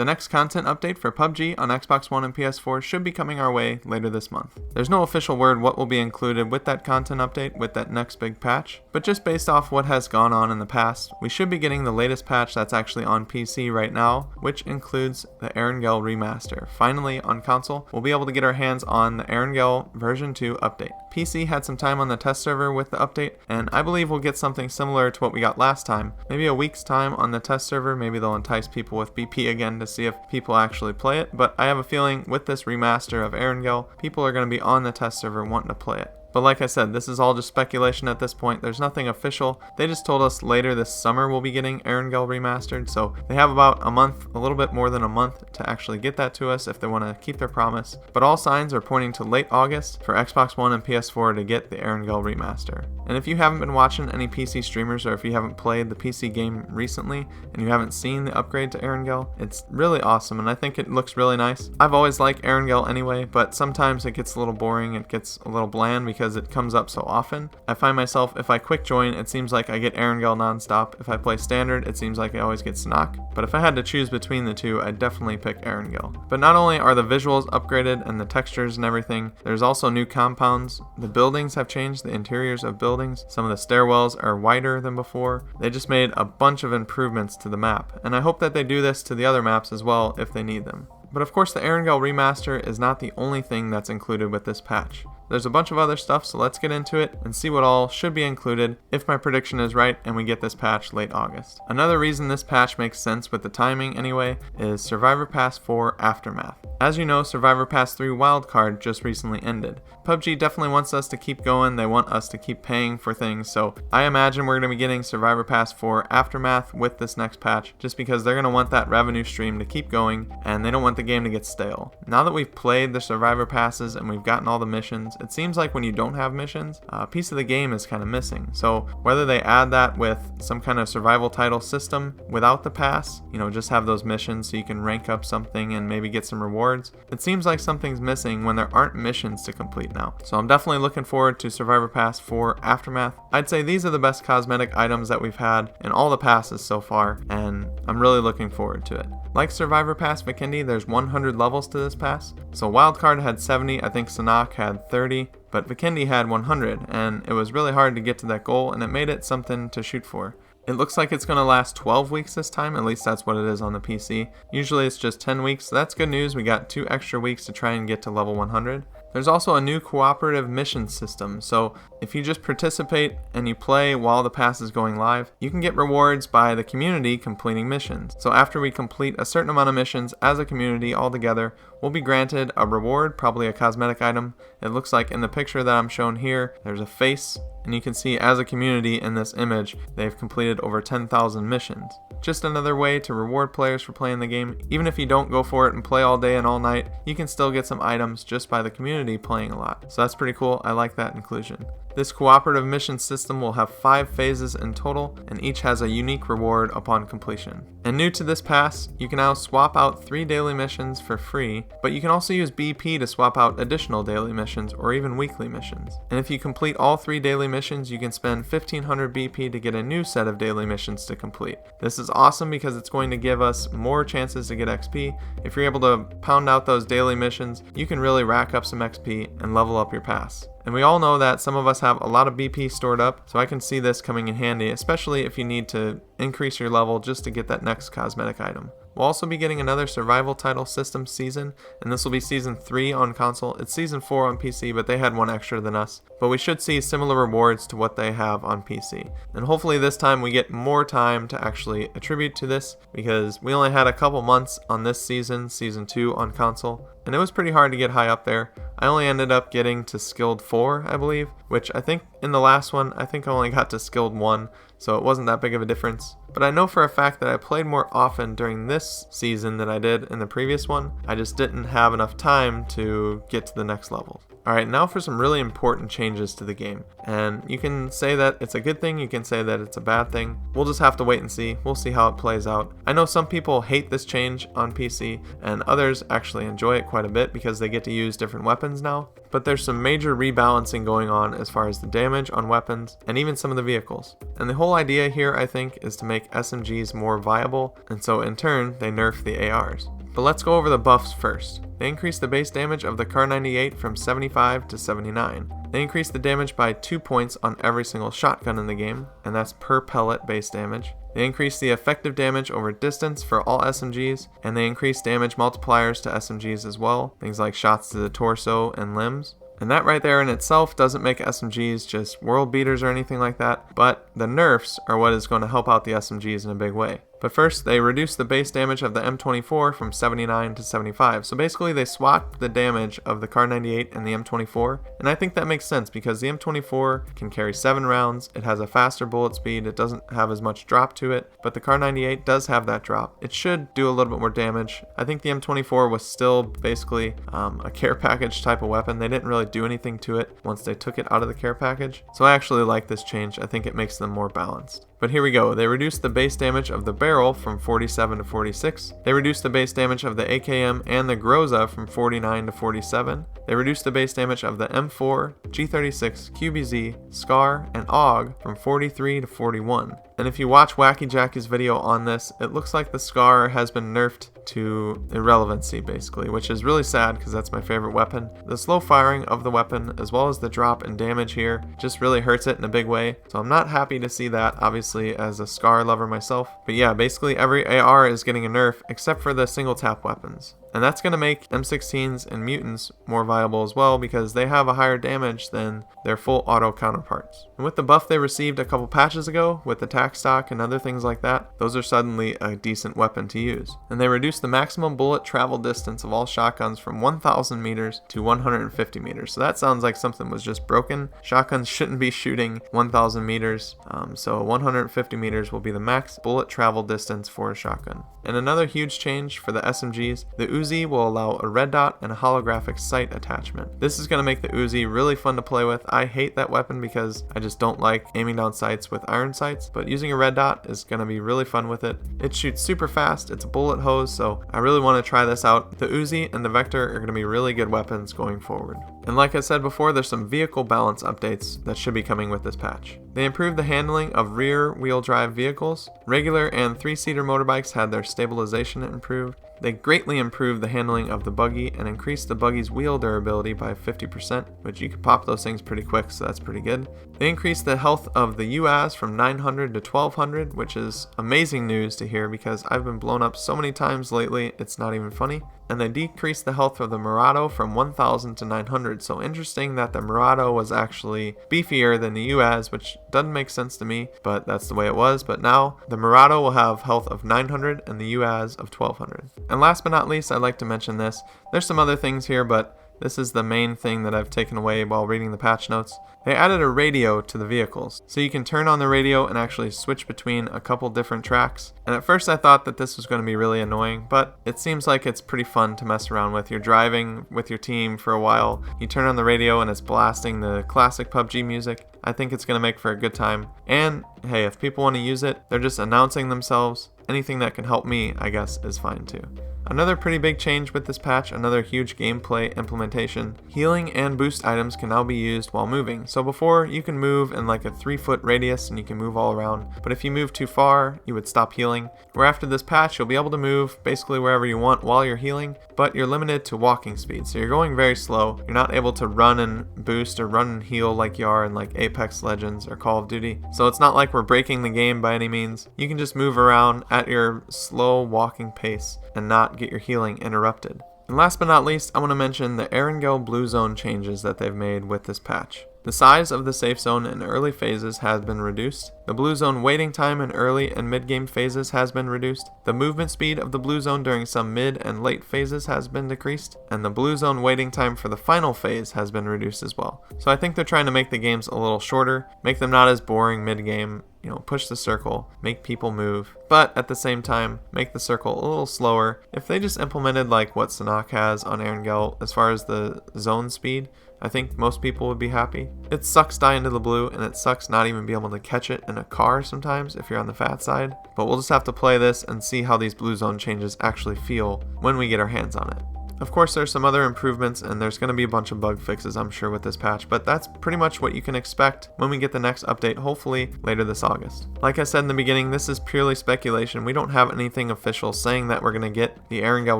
The next content update for PUBG on Xbox One and PS4 should be coming our way later this month. There's no official word what will be included with that content update with that next big patch, but just based off what has gone on in the past, we should be getting the latest patch that's actually on PC right now, which includes the ERANGEL Remaster. Finally, on console, we'll be able to get our hands on the ERANGEL version 2 update. PC had some time on the test server with the update, and I believe we'll get something similar to what we got last time. Maybe a week's time on the test server, maybe they'll entice people with BP again to see if people actually play it, but I have a feeling with this remaster of ERANGEL, people are going to be on the test server wanting to play it. But like I said, this is all just speculation at this point. There's nothing official. They just told us later this summer we'll be getting ERANGEL Remastered, so they have about a month, a little bit more than a month to actually get that to us if they want to keep their promise. But all signs are pointing to late August for Xbox One and PS4 to get the ERANGEL Remaster. And if you haven't been watching any PC streamers, or if you haven't played the PC game recently and you haven't seen the upgrade to ERANGEL, it's really awesome and I think it looks really nice. I've always liked ERANGEL anyway, but sometimes it gets a little boring, it gets a little bland because it comes up so often. I find myself, if I quick join, it seems like I get ERANGEL nonstop. If I play standard, it seems like I always get Snock. But if I had to choose between the two, I'd definitely pick ERANGEL. But not only are the visuals upgraded and the textures and everything, there's also new compounds. The buildings have changed, the interiors of buildings. Some of the stairwells are wider than before. They just made a bunch of improvements to the map, and I hope that they do this to the other maps as well if they need them. But of course the ERANGEL Remaster is not the only thing that's included with this patch. There's a bunch of other stuff, so let's get into it and see what all should be included if my prediction is right and we get this patch late August. Another reason this patch makes sense with the timing anyway is Survivor Pass 4 Aftermath. As you know, Survivor Pass 3 Wildcard just recently ended. PUBG definitely wants us to keep going, they want us to keep paying for things, so I imagine we're going to be getting Survivor Pass 4 Aftermath with this next patch, just because they're going to want that revenue stream to keep going, and they don't want the game to get stale. Now that we've played the Survivor Passes and we've gotten all the missions, it seems like when you don't have missions, a piece of the game is kind of missing. So whether they add that with some kind of survival title system without the pass, just have those missions so you can rank up something and maybe get some rewards, it seems like something's missing when there aren't missions to complete now. So I'm definitely looking forward to Survivor Pass 4 Aftermath. I'd say these are the best cosmetic items that we've had in all the passes so far, and I'm really looking forward to it. Like Survivor Pass Vikendi, there's 100 levels to this pass. So Wildcard had 70, I think Snock had 30, but Vikendi had 100, and it was really hard to get to that goal, and it made it something to shoot for. It looks like it's going to last 12 weeks this time, at least that's what it is on the PC. Usually it's just 10 weeks, so that's good news. We got 2 extra weeks to try and get to level 100. There's also a new cooperative mission system, so if you just participate and you play while the pass is going live, you can get rewards by the community completing missions. So after we complete a certain amount of missions as a community all together, we'll be granted a reward, probably a cosmetic item. It looks like in the picture that I'm shown here, there's a face, and you can see as a community in this image, they've completed over 10,000 missions. Just another way to reward players for playing the game. Even if you don't go for it and play all day and all night, you can still get some items just by the community playing a lot. So that's pretty cool. I like that inclusion. This cooperative mission system will have 5 phases in total, and each has a unique reward upon completion. And new to this pass, you can now swap out 3 daily missions for free, but you can also use BP to swap out additional daily missions or even weekly missions. And if you complete all 3 daily missions, you can spend 1500 BP to get a new set of daily missions to complete. This is awesome because it's going to give us more chances to get XP. If you're able to pound out those daily missions, you can really rack up some XP and level up your pass. And we all know that some of us have a lot of BP stored up, so I can see this coming in handy, especially if you need to increase your level just to get that next cosmetic item. We'll also be getting another survival title system season, and this will be season 3 on console. It's season 4 on PC, but they had one extra than us. But we should see similar rewards to what they have on PC. And hopefully this time we get more time to actually attribute to this, because we only had a couple months on this season 2 on console, and it was pretty hard to get high up there. I only ended up getting to skilled 4, I believe, which I think in the last one, I think I only got to skilled 1, so it wasn't that big of a difference. But I know for a fact that I played more often during this season than I did in the previous one. I just didn't have enough time to get to the next level. Alright, now for some really important changes to the game. And you can say that it's a good thing, you can say that it's a bad thing. We'll just have to wait and see. We'll see how it plays out. I know some people hate this change on PC, and others actually enjoy it quite a bit because they get to use different weapons. weapons now, but there's some major rebalancing going on as far as the damage on weapons and even some of the vehicles. And the whole idea here, I think, is to make SMGs more viable, and so in turn, they nerf the ARs. But let's go over the buffs first. They increased the base damage of the Kar 98 from 75 to 79. They increased the damage by 2 points on every single shotgun in the game, and that's per pellet base damage. They increased the effective damage over distance for all SMGs, and they increased damage multipliers to SMGs as well, things like shots to the torso and limbs. And that right there in itself doesn't make SMGs just world beaters or anything like that, but the nerfs are what is going to help out the SMGs in a big way. But first, they reduced the base damage of the M24 from 79 to 75. So basically, they swapped the damage of the Kar 98 and the M24. And I think that makes sense because the M24 can carry 7 rounds. It has a faster bullet speed. It doesn't have as much drop to it. But the Kar 98 does have that drop. It should do a little bit more damage. I think the M24 was still basically a care package type of weapon. They didn't really do anything to it once they took it out of the care package. So I actually like this change. I think it makes them more balanced. But here we go. They reduced the base damage of the barrel from 47 to 46. They reduced the base damage of the AKM and the Groza from 49 to 47. They reduced the base damage of the M4, G36, QBZ, SCAR, and AUG from 43 to 41. And if you watch Wacky Jackie's video on this, it looks like the SCAR has been nerfed to irrelevancy basically, which is really sad because that's my favorite weapon. The slow firing of the weapon as well as the drop in damage here just really hurts it in a big way. So I'm not happy to see that, obviously, as a SCAR lover myself. But yeah, basically every AR is getting a nerf except for the single tap weapons. And that's going to make M16s and mutants more viable as well because they have a higher damage than their full auto counterparts. And with the buff they received a couple patches ago with the tac stock and other things like that, those are suddenly a decent weapon to use. And they reduced the maximum bullet travel distance of all shotguns from 1,000 meters to 150 meters. So that sounds like something was just broken. Shotguns shouldn't be shooting 1,000 meters, so 150 meters will be the max bullet travel distance for a shotgun. And another huge change for the SMGs, the Uzi will allow a red dot and a holographic sight attachment. This is going to make the Uzi really fun to play with. I hate that weapon because I just don't like aiming down sights with iron sights, but using a red dot is going to be really fun with it. It shoots super fast, it's a bullet hose, so I really want to try this out. The Uzi and the Vector are going to be really good weapons going forward. And like I said before, there's some vehicle balance updates that should be coming with this patch. They improved the handling of rear-wheel drive vehicles. Regular and 3-seater motorbikes had their stabilization improved. They greatly improved the handling of the buggy and increased the buggy's wheel durability by 50%, which you can pop those things pretty quick, so that's pretty good. They increased the health of the UAZ from 900 to 1200, which is amazing news to hear because I've been blown up so many times lately, it's not even funny. And they decreased the health of the Murado from 1000 to 900, so interesting that the Murado was actually beefier than the UAZ, which doesn't make sense to me, but that's the way it was. But now the Murado will have health of 900 and the UAZ of 1200. And last but not least, I'd like to mention this. There's some other things here, but this is the main thing that I've taken away while reading the patch notes. They added a radio to the vehicles, so you can turn on the radio and actually switch between a couple different tracks. And at first I thought that this was going to be really annoying, but it seems like it's pretty fun to mess around with. You're driving with your team for a while, you turn on the radio and it's blasting the classic PUBG music. I think it's going to make for a good time. And hey, if people want to use it, they're just announcing themselves. Anything that can help me, I guess, is fine too. Another pretty big change with this patch, another huge gameplay implementation. Healing and boost items can now be used while moving. So before, you can move in like a 3-foot radius and you can move all around. But if you move too far, you would stop healing. Where after this patch, you'll be able to move basically wherever you want while you're healing, but you're limited to walking speed. So you're going very slow. You're not able to run and boost or run and heal like you are in like Apex Legends or Call of Duty. So it's not like we're breaking the game by any means. You can just move around at your slow walking pace and not get your healing interrupted. And last but not least, I want to mention the Erangel Blue Zone changes that they've made with this patch. The size of the safe zone in early phases has been reduced. The blue zone waiting time in early and mid-game phases has been reduced. The movement speed of the blue zone during some mid and late phases has been decreased. And the blue zone waiting time for the final phase has been reduced as well. So I think they're trying to make the games a little shorter, make them not as boring mid-game, push the circle, make people move, but at the same time, make the circle a little slower. If they just implemented like what Sanhok has on Erangel as far as the zone speed, I think most people would be happy. It sucks dying to the blue, and it sucks not even being able to catch it in a car sometimes if you're on the fat side. But we'll just have to play this and see how these blue zone changes actually feel when we get our hands on it. Of course, there's some other improvements, and there's going to be a bunch of bug fixes, I'm sure, with this patch, but that's pretty much what you can expect when we get the next update, hopefully later this August. Like I said in the beginning, this is purely speculation. We don't have anything official saying that we're going to get the ERANGEL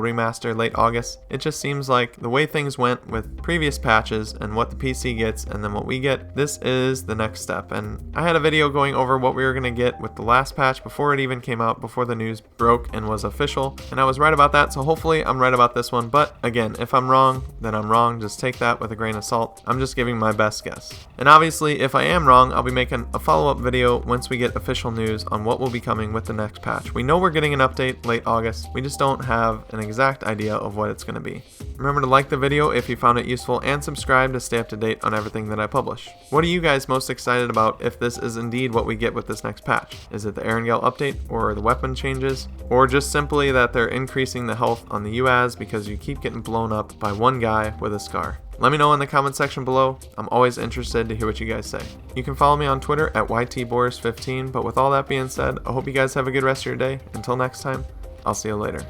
Remaster late August. It just seems like the way things went with previous patches and what the PC gets and then what we get, this is the next step. And I had a video going over what we were going to get with the last patch before it even came out, before the news broke and was official, and I was right about that, so hopefully I'm right about this one. But again, if I'm wrong, then I'm wrong. Just take that with a grain of salt. I'm just giving my best guess. And obviously, if I am wrong, I'll be making a follow-up video once we get official news on what will be coming with the next patch. We know we're getting an update late August. We just don't have an exact idea of what it's going to be. Remember to like the video if you found it useful and subscribe to stay up to date on everything that I publish. What are you guys most excited about if this is indeed what we get with this next patch? Is it the ERANGEL update, or the weapon changes, or just simply that they're increasing the health on the UAS because you keep getting blown up by one guy with a scar? Let me know in the comment section below. I'm always interested to hear what you guys say. You can follow me on Twitter at YTBoris15, but with all that being said, I hope you guys have a good rest of your day. Until next time, I'll see you later.